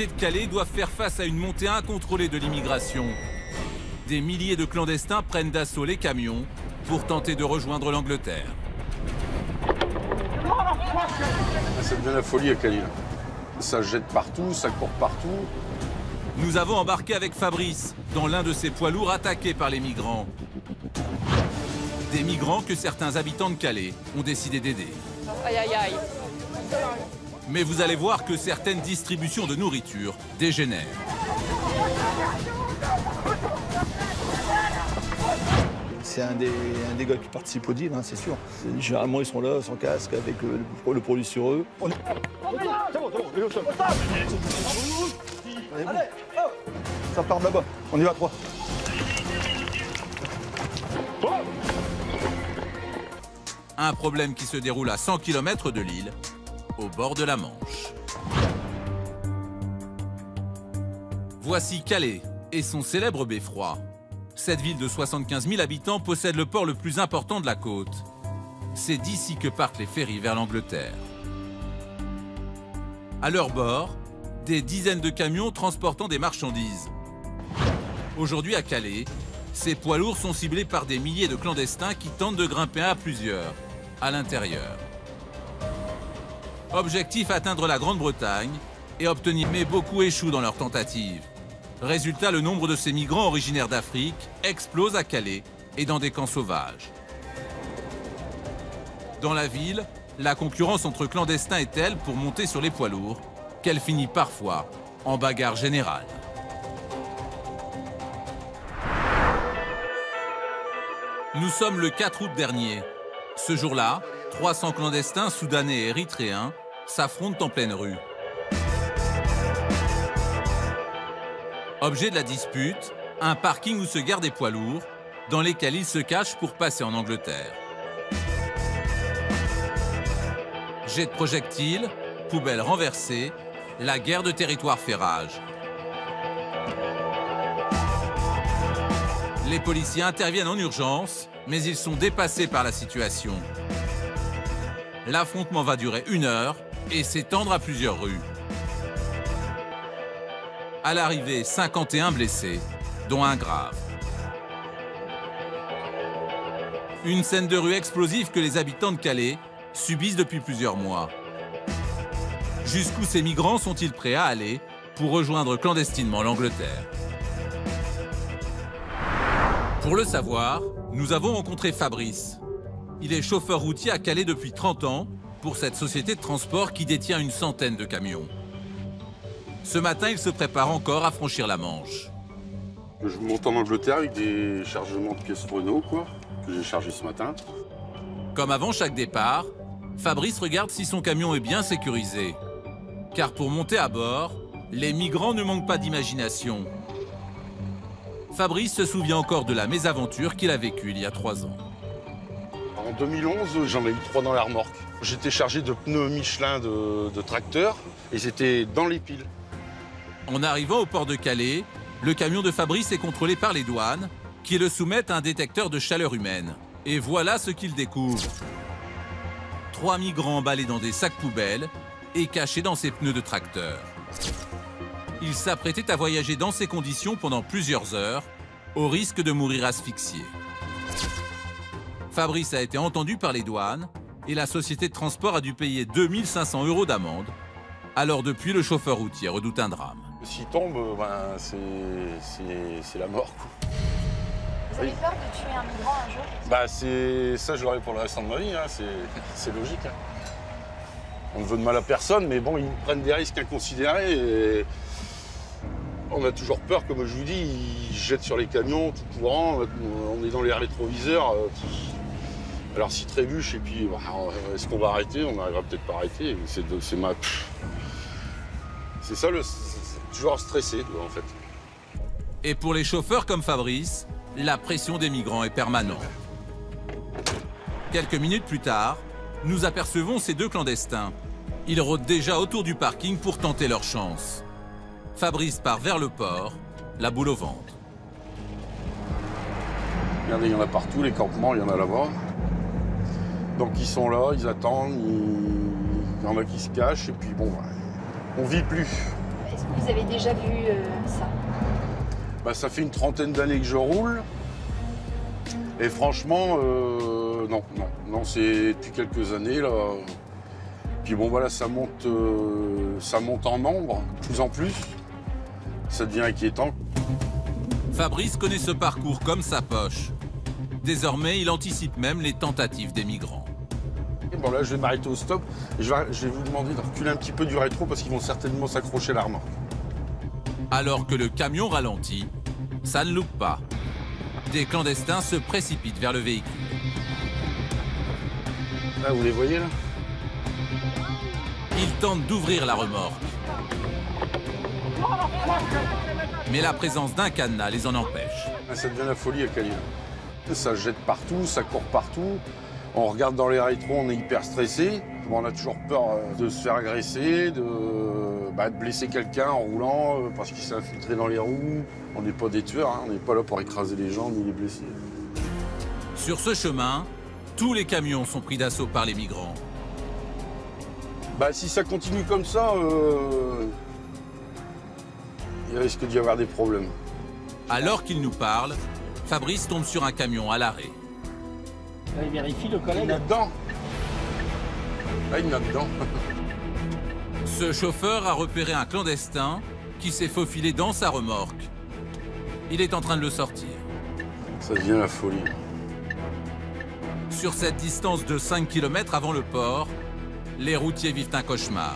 autorités de Calais doivent faire face à une montée incontrôlée de l'immigration. Des milliers de clandestins prennent d'assaut les camions pour tenter de rejoindre l'Angleterre. Ça devient la folie à Calais. Ça jette partout, ça court partout. Nous avons embarqué avec Fabrice dans l'un de ces poids lourds attaqués par les migrants. Des migrants que certains habitants de Calais ont décidé d'aider. Aïe, aïe, aïe. Mais vous allez voir que certaines distributions de nourriture dégénèrent. C'est un des gars qui participe au deal, hein, c'est sûr. Généralement, ils sont là, sans casque, avec le produit sur eux. Allez, ça part de là-bas. On y va à 3. Un problème qui se déroule à 100 km de Lille, au bord de la Manche. Voici Calais et son célèbre beffroi. Cette ville de 75 000 habitants possède le port le plus important de la côte. C'est d'ici que partent les ferries vers l'Angleterre. À leur bord, des dizaines de camions transportant des marchandises. Aujourd'hui à Calais, ces poids lourds sont ciblés par des milliers de clandestins qui tentent de grimper à plusieurs, à l'intérieur. Objectif, atteindre la Grande-Bretagne et obtenir, mais beaucoup échouent dans leur tentative. Résultat, le nombre de ces migrants originaires d'Afrique explose à Calais et dans des camps sauvages. Dans la ville, la concurrence entre clandestins est telle pour monter sur les poids lourds qu'elle finit parfois en bagarre générale. Nous sommes le 4 août dernier. Ce jour-là, 300 clandestins soudanais et érythréens s'affrontent en pleine rue. Objet de la dispute, un parking où se garent des poids lourds, dans lesquels ils se cachent pour passer en Angleterre. Jets de projectiles, poubelles renversées, la guerre de territoire fait rage. Les policiers interviennent en urgence, mais ils sont dépassés par la situation. L'affrontement va durer 1 heure et s'étendre à plusieurs rues. À l'arrivée, 51 blessés, dont un grave. Une scène de rue explosive que les habitants de Calais subissent depuis plusieurs mois. Jusqu'où ces migrants sont-ils prêts à aller pour rejoindre clandestinement l'Angleterre? Pour le savoir, nous avons rencontré Fabrice. Il est chauffeur routier à Calais depuis 30 ans pour cette société de transport qui détient une centaine de camions. Ce matin, il se prépare encore à franchir la Manche. Je monte en Angleterre avec des chargements de pièces Renault, que j'ai chargé ce matin. Comme avant chaque départ, Fabrice regarde si son camion est bien sécurisé. Car pour monter à bord, les migrants ne manquent pas d'imagination. Fabrice se souvient encore de la mésaventure qu'il a vécue il y a 3 ans. En 2011, j'en ai eu 3 dans la remorque. J'étais chargé de pneus Michelin de tracteur et j'étais dans les piles. En arrivant au port de Calais, le camion de Fabrice est contrôlé par les douanes, qui le soumettent à un détecteur de chaleur humaine. Et voilà ce qu'il découvre. 3 migrants emballés dans des sacs poubelles et cachés dans ces pneus de tracteur. Ils s'apprêtaient à voyager dans ces conditions pendant plusieurs heures, au risque de mourir asphyxiés. Fabrice a été entendu par les douanes et la société de transport a dû payer 2 500 € d'amende. Alors depuis, le chauffeur routier redoute un drame. S'il tombe, c'est la mort. Vous avez peur de tuer un migrant un jour? Ça, je l'aurai pour le restant de ma vie, hein. C'est logique. Hein. On ne veut de mal à personne, mais bon, ils prennent des risques inconsidérés. Et on a toujours peur, comme je vous dis, ils jettent sur les camions tout courant, on est dans les rétroviseurs. Alors s'ils trébuchent, et puis est-ce qu'on va arrêter? On n'arrivera peut-être pas à arrêter. C'est ça, c'est toujours stressé, en fait. Et pour les chauffeurs comme Fabrice, la pression des migrants est permanente. Quelques minutes plus tard, nous apercevons ces 2 clandestins. Ils rôdent déjà autour du parking pour tenter leur chance. Fabrice part vers le port, la boule au ventre. Regardez, il y en a partout, les campements, il y en a là-bas. Donc ils sont là, ils attendent, il y en a qui se cachent, et puis bon, on vit plus. Est-ce que vous avez déjà vu ça? Bah, ça fait une trentaine d'années que je roule. Et franchement, non, c'est depuis quelques années, là. Puis bon, voilà, ça monte en nombre, de plus en plus. Ça devient inquiétant. Fabrice connaît ce parcours comme sa poche. Désormais, il anticipe même les tentatives des migrants. Bon, là, je vais m'arrêter au stop. Et je vais vous demander de reculer un petit peu du rétro parce qu'ils vont certainement s'accrocher à la remorque. Alors que le camion ralentit, ça ne loupe pas. Des clandestins se précipitent vers le véhicule. Là, vous les voyez, là? Ils tentent d'ouvrir la remorque. Mais la présence d'un cadenas les en empêche. Ça devient la folie à Calais. Ça jette partout, ça court partout. On regarde dans les rétros, on est hyper stressé. On a toujours peur de se faire agresser, de blesser quelqu'un en roulant parce qu'il s'est infiltré dans les roues. On n'est pas des tueurs, hein. On n'est pas là pour écraser les gens ni les blesser. Sur ce chemin, tous les camions sont pris d'assaut par les migrants. Si ça continue comme ça, il risque d'y avoir des problèmes. Alors qu'il nous parle, Fabrice tombe sur un camion à l'arrêt. Là, il vérifie le collègue. Il est là-dedans. Là, il est là-dedans. Ce chauffeur a repéré un clandestin qui s'est faufilé dans sa remorque. Il est en train de le sortir. Ça devient la folie. Sur cette distance de 5 km avant le port, les routiers vivent un cauchemar.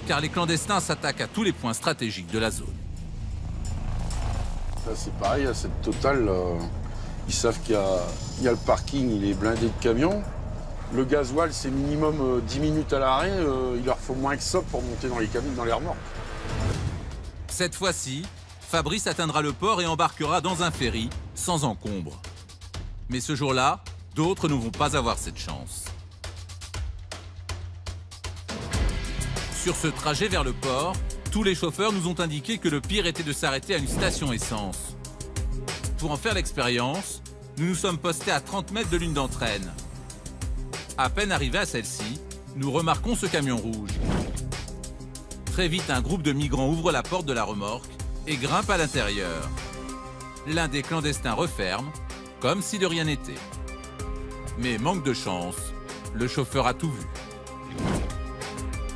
Car les clandestins s'attaquent à tous les points stratégiques de la zone. Ça, c'est pareil, à cette Total, ils savent qu'il y a le parking, il est blindé de camions. Le gasoil, c'est minimum 10 minutes à l'arrêt. Il leur faut moins que ça pour monter dans les camions, dans les remorques. Cette fois-ci, Fabrice atteindra le port et embarquera dans un ferry, sans encombre. Mais ce jour-là, d'autres ne vont pas avoir cette chance. Sur ce trajet vers le port, tous les chauffeurs nous ont indiqué que le pire était de s'arrêter à une station essence. Pour en faire l'expérience, nous nous sommes postés à 30 mètres de l'une d'entre elles. À peine arrivés à celle-ci, nous remarquons ce camion rouge. Très vite, un groupe de migrants ouvre la porte de la remorque et grimpe à l'intérieur. L'un des clandestins referme, comme si de rien n'était. Mais manque de chance, le chauffeur a tout vu.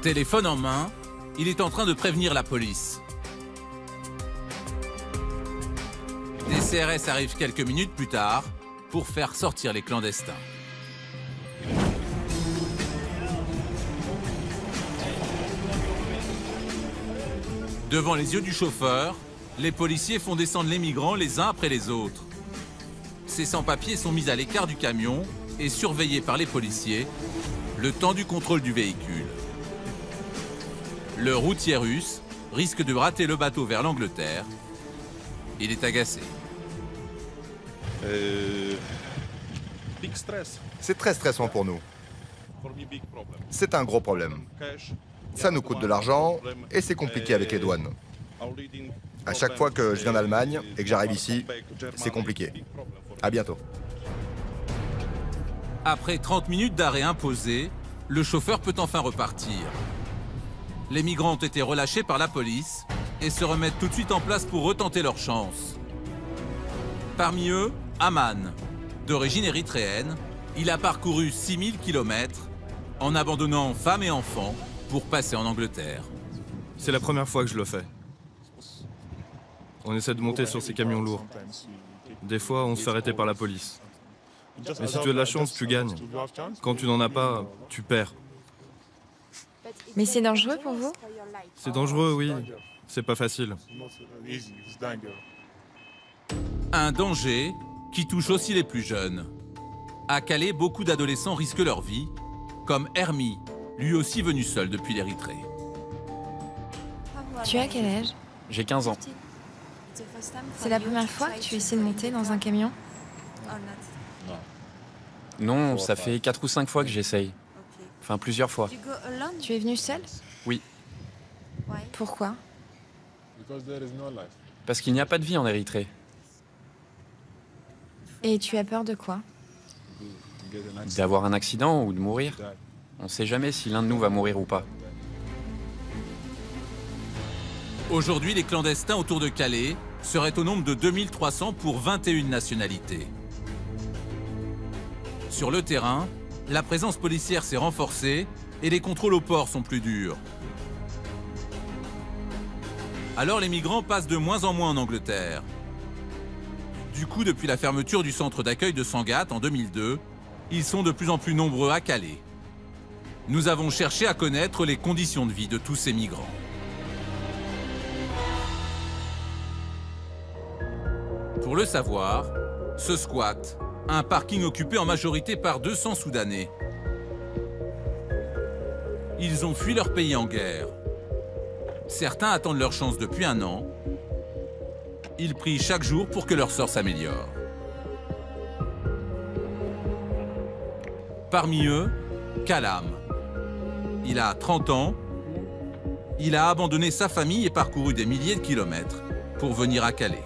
Téléphone en main, il est en train de prévenir la police. Des CRS arrivent quelques minutes plus tard pour faire sortir les clandestins. Devant les yeux du chauffeur, les policiers font descendre les migrants les uns après les autres. Ces sans-papiers sont mis à l'écart du camion et surveillés par les policiers le temps du contrôle du véhicule. Le routier russe risque de rater le bateau vers l'Angleterre. Il est agacé. C'est très stressant pour nous. C'est un gros problème. Ça nous coûte de l'argent et c'est compliqué avec les douanes. À chaque fois que je viens d'Allemagne et que j'arrive ici, c'est compliqué. À bientôt. Après 30 minutes d'arrêt imposé, le chauffeur peut enfin repartir. Les migrants ont été relâchés par la police et se remettent tout de suite en place pour retenter leur chance. Parmi eux, Aman. D'origine érythréenne, il a parcouru 6000 km en abandonnant femme et enfants pour passer en Angleterre. C'est la première fois que je le fais. On essaie de monter sur ces camions lourds. Des fois, on se fait arrêter par la police. Mais si tu as de la chance, tu gagnes. Quand tu n'en as pas, tu perds. Mais c'est dangereux pour vous? C'est dangereux, oui. C'est pas facile. Un danger qui touche aussi les plus jeunes. À Calais, beaucoup d'adolescents risquent leur vie, comme Hermie, lui aussi venu seul depuis l'Érythrée. Tu as quel âge? J'ai 15 ans. C'est la première fois que tu essaies de monter dans un camion? Non, ça fait 4 ou 5 fois que j'essaye. Enfin, plusieurs fois. Tu es venu seul? Oui. Pourquoi? Parce qu'il n'y a pas de vie en Érythrée. Et tu as peur de quoi? D'avoir un accident ou de mourir. On ne sait jamais si l'un de nous va mourir ou pas. Aujourd'hui, les clandestins autour de Calais seraient au nombre de 2300 pour 21 nationalités. Sur le terrain, la présence policière s'est renforcée et les contrôles aux ports sont plus durs. Alors les migrants passent de moins en moins en Angleterre. Du coup, depuis la fermeture du centre d'accueil de Sangatte en 2002, ils sont de plus en plus nombreux à Calais. Nous avons cherché à connaître les conditions de vie de tous ces migrants. Pour le savoir, ce squat, un parking occupé en majorité par 200 Soudanais. Ils ont fui leur pays en guerre. Certains attendent leur chance depuis 1 an. Ils prient chaque jour pour que leur sort s'améliore. Parmi eux, Kalam. Il a 30 ans. Il a abandonné sa famille et parcouru des milliers de kilomètres pour venir à Calais.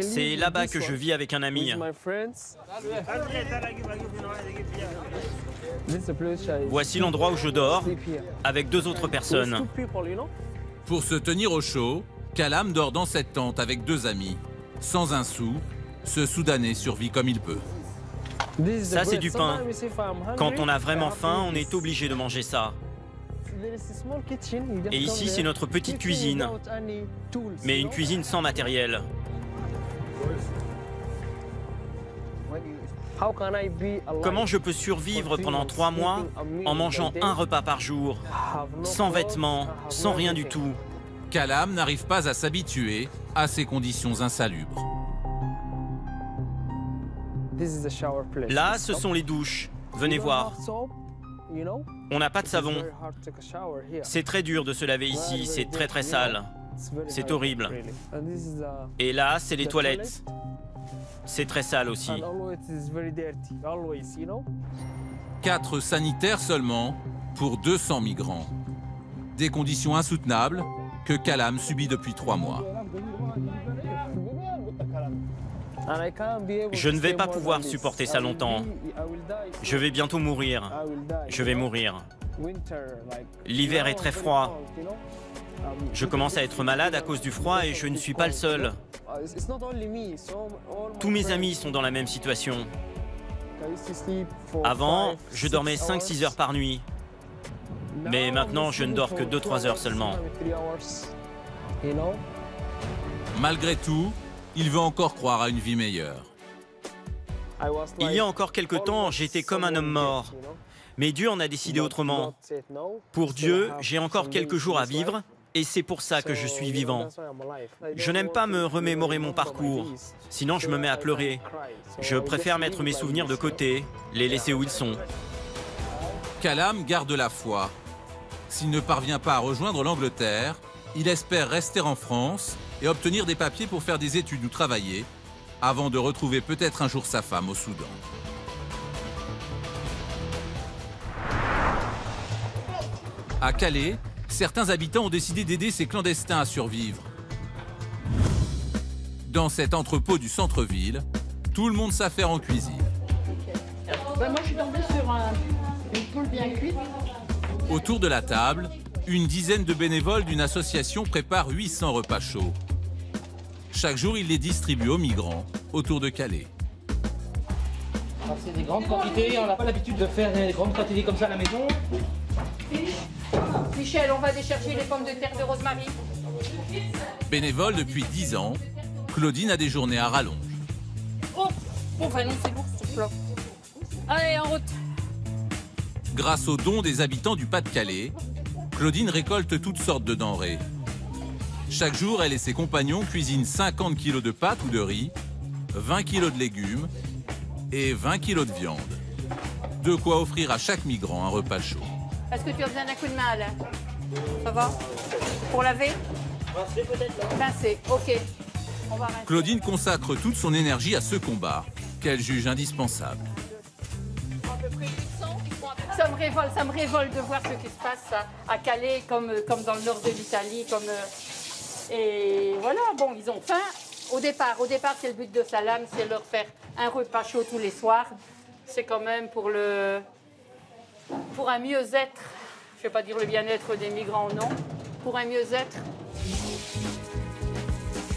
C'est là-bas que je vis avec un ami. Voici l'endroit où je dors, avec 2 autres personnes. Pour se tenir au chaud, Kalam dort dans cette tente avec 2 amis. Sans un sou, ce Soudanais survit comme il peut. Ça, c'est du pain. Quand on a vraiment faim, on est obligé de manger ça. Et ici, c'est notre petite cuisine. Mais une cuisine sans matériel. Comment je peux survivre pendant 3 mois en mangeant 1 repas par jour, sans vêtements, sans rien du tout? Kalam n'arrive pas à s'habituer à ces conditions insalubres. Là, ce sont les douches. Venez voir. On n'a pas de savon. C'est très dur de se laver ici, c'est très très sale. C'est horrible. Et là, c'est les toilettes. C'est très sale aussi. 4 sanitaires seulement pour 200 migrants. Des conditions insoutenables que Kalam subit depuis 3 mois. Je ne vais pas pouvoir supporter ça longtemps. Je vais bientôt mourir. Je vais mourir. L'hiver est très froid. Je commence à être malade à cause du froid et je ne suis pas le seul. Tous mes amis sont dans la même situation. Avant, je dormais 5-6 heures par nuit. Mais maintenant, je ne dors que 2-3 heures seulement. Malgré tout, il veut encore croire à une vie meilleure. Il y a encore quelque temps, j'étais comme un homme mort. Mais Dieu en a décidé autrement. Pour Dieu, j'ai encore quelques jours à vivre. Et c'est pour ça que je suis vivant. Je n'aime pas me remémorer mon parcours, sinon je me mets à pleurer. Je préfère mettre mes souvenirs de côté, les laisser où ils sont. Kalam garde la foi. S'il ne parvient pas à rejoindre l'Angleterre, il espère rester en France et obtenir des papiers pour faire des études ou travailler, avant de retrouver peut-être un jour sa femme au Soudan. À Calais, certains habitants ont décidé d'aider ces clandestins à survivre. Dans cet entrepôt du centre-ville, tout le monde s'affaire en cuisine. Moi, je suis tombée sur une poule bien cuite. Autour de la table, une dizaine de bénévoles d'une association préparent 800 repas chauds. Chaque jour, ils les distribuent aux migrants autour de Calais. C'est des grandes quantités, on n'a pas l'habitude de faire des grandes quantités comme ça à la maison. Michel, on va aller chercher les pommes de terre de Rosemary. Bénévole depuis 10 ans, Claudine a des journées à rallonge. Oh, bon, enfin non, c'est lourd, ce plat. Allez, en route. Grâce aux dons des habitants du Pas-de-Calais, Claudine récolte toutes sortes de denrées. Chaque jour, elle et ses compagnons cuisinent 50 kg de pâtes ou de riz, 20 kg de légumes et 20 kg de viande. De quoi offrir à chaque migrant un repas chaud. Est-ce que tu as besoin d'un coup de main, Alain? Ça va? Pour laver? Pincer, ok. On va rester. Claudine consacre toute son énergie à ce combat, qu'elle juge indispensable. Ça me révolte de voir ce qui se passe à Calais, comme dans le nord de l'Italie. Et voilà, bon, ils ont faim. Au départ, c'est le but de Salam, c'est leur faire un repas chaud tous les soirs. C'est quand même pour un mieux-être, vais pas dire le bien-être des migrants, non. Pour un mieux-être.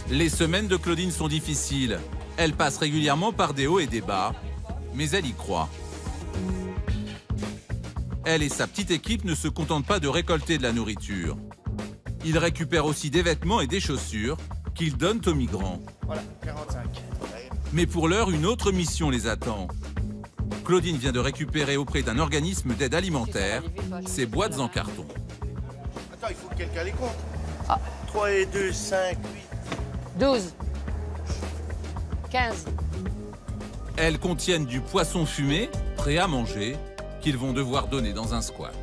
Les semaines de Claudine sont difficiles. Elle passe régulièrement par des hauts et des bas, mais elle y croit. Elle et sa petite équipe ne se contentent pas de récolter de la nourriture. Ils récupèrent aussi des vêtements et des chaussures qu'ils donnent aux migrants. Voilà, 45. Mais pour l'heure, une autre mission les attend. Claudine vient de récupérer auprès d'un organisme d'aide alimentaire ces boîtes en carton. Attends, il faut que quelqu'un les compte. Ah. 3 et 2, 5, 8. 12. 15. Elles contiennent du poisson fumé, prêt à manger, qu'ils vont devoir donner dans un squat.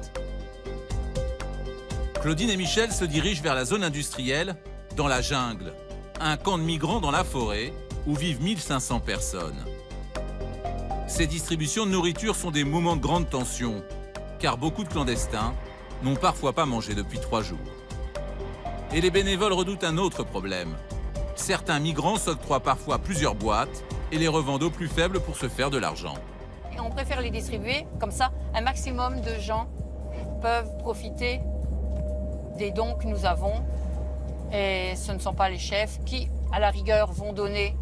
Claudine et Michel se dirigent vers la zone industrielle, dans la jungle, un camp de migrants dans la forêt, où vivent 1500 personnes. Ces distributions de nourriture sont des moments de grande tension, car beaucoup de clandestins n'ont parfois pas mangé depuis 3 jours. Et les bénévoles redoutent un autre problème. Certains migrants s'octroient parfois plusieurs boîtes et les revendent au plus faible pour se faire de l'argent. On préfère les distribuer, comme ça, un maximum de gens peuvent profiter des dons que nous avons. Et ce ne sont pas les chefs qui, à la rigueur, vont donner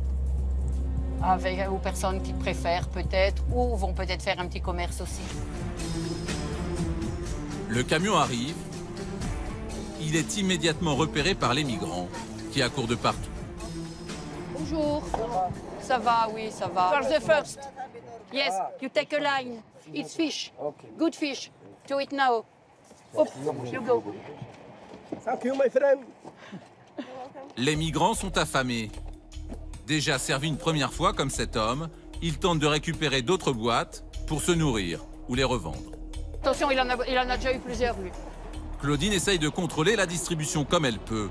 aux personnes qu'ils préfèrent peut-être, ou vont peut-être faire un petit commerce aussi. Le camion arrive. Il est immédiatement repéré par les migrants qui accourent de partout. Bonjour. Ça va, oui, ça va. Where's the first? Yes, you take a line. It's fish. Good fish. Do it now. Hop, you go. Thank you, my friend. Les migrants sont affamés. Déjà servis une première fois comme cet homme, ils tentent de récupérer d'autres boîtes pour se nourrir ou les revendre. Attention, il en a déjà eu plusieurs, lui. Claudine essaye de contrôler la distribution comme elle peut.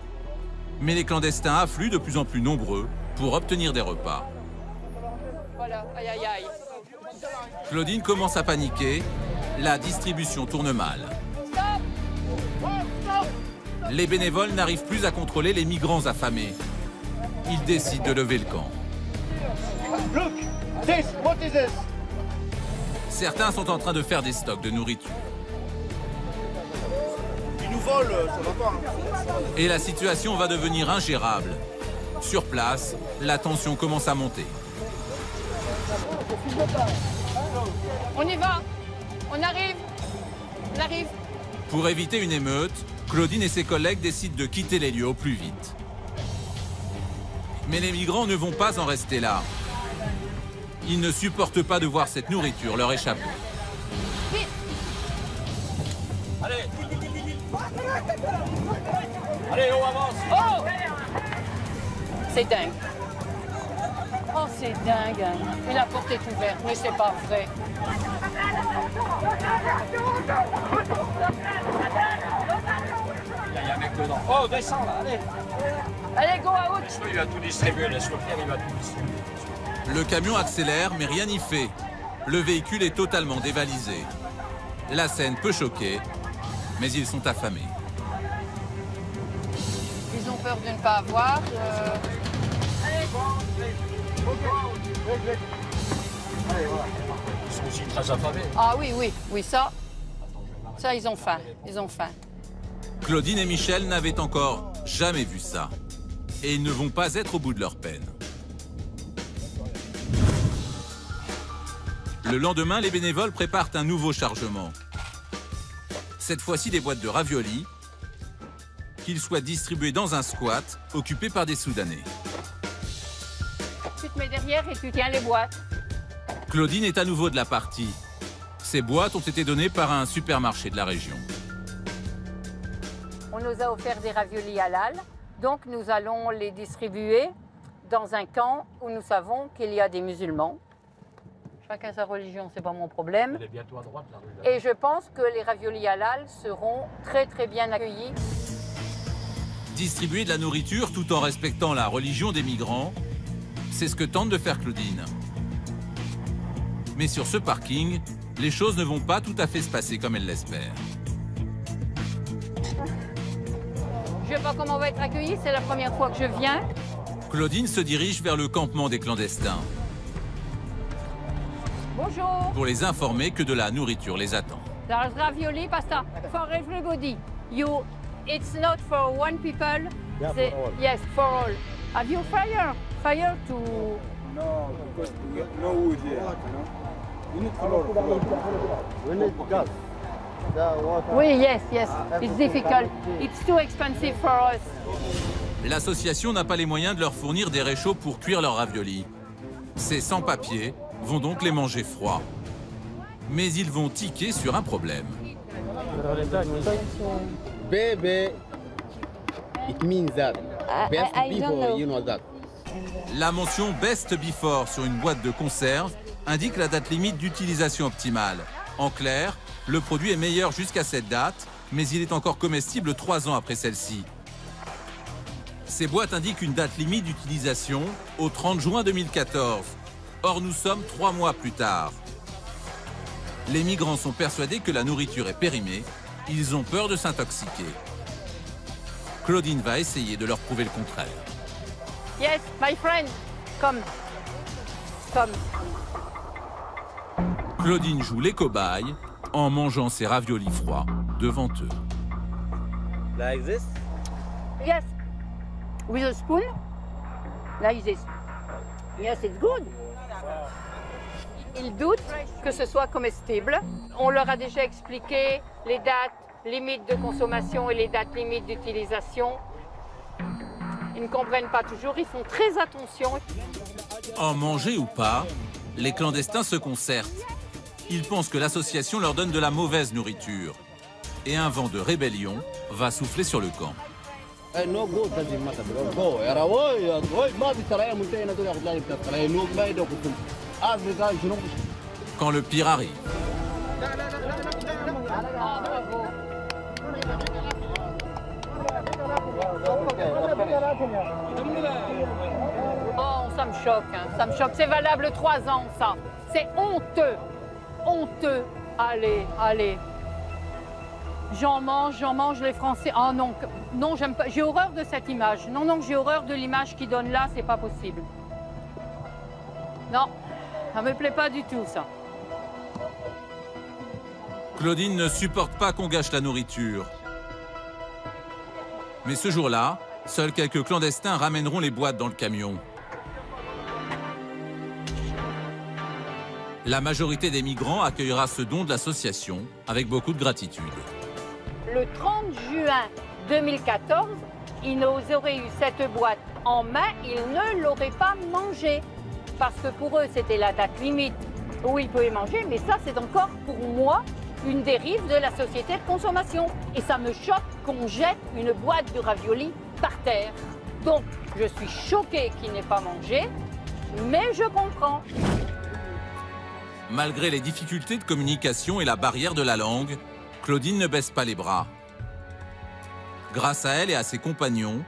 Mais les clandestins affluent de plus en plus nombreux pour obtenir des repas. Voilà, aïe aïe aïe. Claudine commence à paniquer. La distribution tourne mal. Les bénévoles n'arrivent plus à contrôler les migrants affamés. Ils décident de lever le camp. Look, this, what is this? Certains sont en train de faire des stocks de nourriture. Ils nous volent, ça va pas. Hein. Et la situation va devenir ingérable. Sur place, la tension commence à monter. On y va. On arrive. On arrive. Pour éviter une émeute, Claudine et ses collègues décident de quitter les lieux au plus vite. Mais les migrants ne vont pas en rester là. Ils ne supportent pas de voir cette nourriture leur échapper. Vite. Allez. Allez, on avance. Oh! C'est dingue. Oh, c'est dingue. Et la porte est ouverte, mais c'est pas vrai. Il y a un mec dedans. Oh, descends là, allez. Allez, go out. Il va tout distribuer, laisse-le faire, il va tout distribuer. Le camion accélère, mais rien n'y fait. Le véhicule est totalement dévalisé. La scène peut choquer, mais ils sont affamés. Ils ont peur de ne pas avoir. Ils sont aussi très affamés. Ah oui, oui, oui, ça, ils ont faim, ils ont faim. Claudine et Michel n'avaient encore jamais vu ça. Et ils ne vont pas être au bout de leur peine. Le lendemain, les bénévoles préparent un nouveau chargement. Cette fois-ci, des boîtes de raviolis, qu'ils soient distribués dans un squat occupé par des Soudanais. Tu te mets derrière et tu tiens les boîtes. Claudine est à nouveau de la partie. Ces boîtes ont été données par un supermarché de la région. On nous a offert des raviolis halal, donc nous allons les distribuer dans un camp où nous savons qu'il y a des musulmans. Chacun sa religion, c'est pas mon problème. Elle est bientôt à droite, la rue. Et je pense que les raviolis halal seront très très bien accueillis. Distribuer de la nourriture tout en respectant la religion des migrants, c'est ce que tente de faire Claudine. Mais sur ce parking, les choses ne vont pas tout à fait se passer comme elle l'espère. Je ne sais pas comment on va être accueillis, c'est la première fois que je viens. Claudine se dirige vers le campement des clandestins. Bonjour. Pour les informer que de la nourriture les attend. There's ravioli pasta for everybody. It's not for one people. Yeah, for all. Yes, for all. Have you fire? Fire to... No, because we got no wood here, you know. We need floor. We need gas. Oui, yes. It's difficult. It's too expensive for us. L'association n'a pas les moyens de leur fournir des réchauds pour cuire leurs raviolis. Ces sans-papiers vont donc les manger froids. Mais ils vont tiquer sur un problème. Baby, it means that. Best before, you know that. La mention Best Before sur une boîte de conserve indique la date limite d'utilisation optimale. En clair, le produit est meilleur jusqu'à cette date, mais il est encore comestible 3 ans après celle-ci. Ces boîtes indiquent une date limite d'utilisation au 30 juin 2014. Or, nous sommes 3 mois plus tard. Les migrants sont persuadés que la nourriture est périmée. Ils ont peur de s'intoxiquer. Claudine va essayer de leur prouver le contraire. Yes, my friend, come. Claudine joue les cobayes en mangeant ses raviolis froids devant eux. Like this? Yes. With a spoon, like this. Yes, it's good. Ils doutent que ce soit comestible. On leur a déjà expliqué les dates limites de consommation et les dates limites d'utilisation. Ils ne comprennent pas toujours, ils font très attention. En manger ou pas, les clandestins se concertent. Ils pensent que l'association leur donne de la mauvaise nourriture. Et un vent de rébellion va souffler sur le camp. Quand le pire arrive. Oh, ça me choque, hein. Ça me choque. C'est valable 3 ans, ça. C'est honteux. Honteux. Allez. J'en mange les Français. Oh non, j'aime pas. J'ai horreur de cette image. Non, j'ai horreur de l'image qu'ils donnent là, c'est pas possible. Non, ça me plaît pas du tout, ça. Claudine ne supporte pas qu'on gâche la nourriture. Mais ce jour-là, seuls quelques clandestins ramèneront les boîtes dans le camion. La majorité des migrants accueillera ce don de l'association avec beaucoup de gratitude. Le 30 juin 2014, ils auraient eu cette boîte en main, ils ne l'auraient pas mangée. Parce que pour eux, c'était la date limite où ils pouvaient manger. Mais ça, c'est encore pour moi une dérive de la société de consommation. Et ça me choque qu'on jette une boîte de raviolis par terre. Donc, je suis choquée qu'il n'ait pas mangé, mais je comprends. Malgré les difficultés de communication et la barrière de la langue, Claudine ne baisse pas les bras. Grâce à elle et à ses compagnons,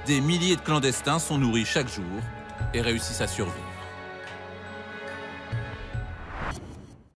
des milliers de clandestins sont nourris chaque jour et réussissent à survivre.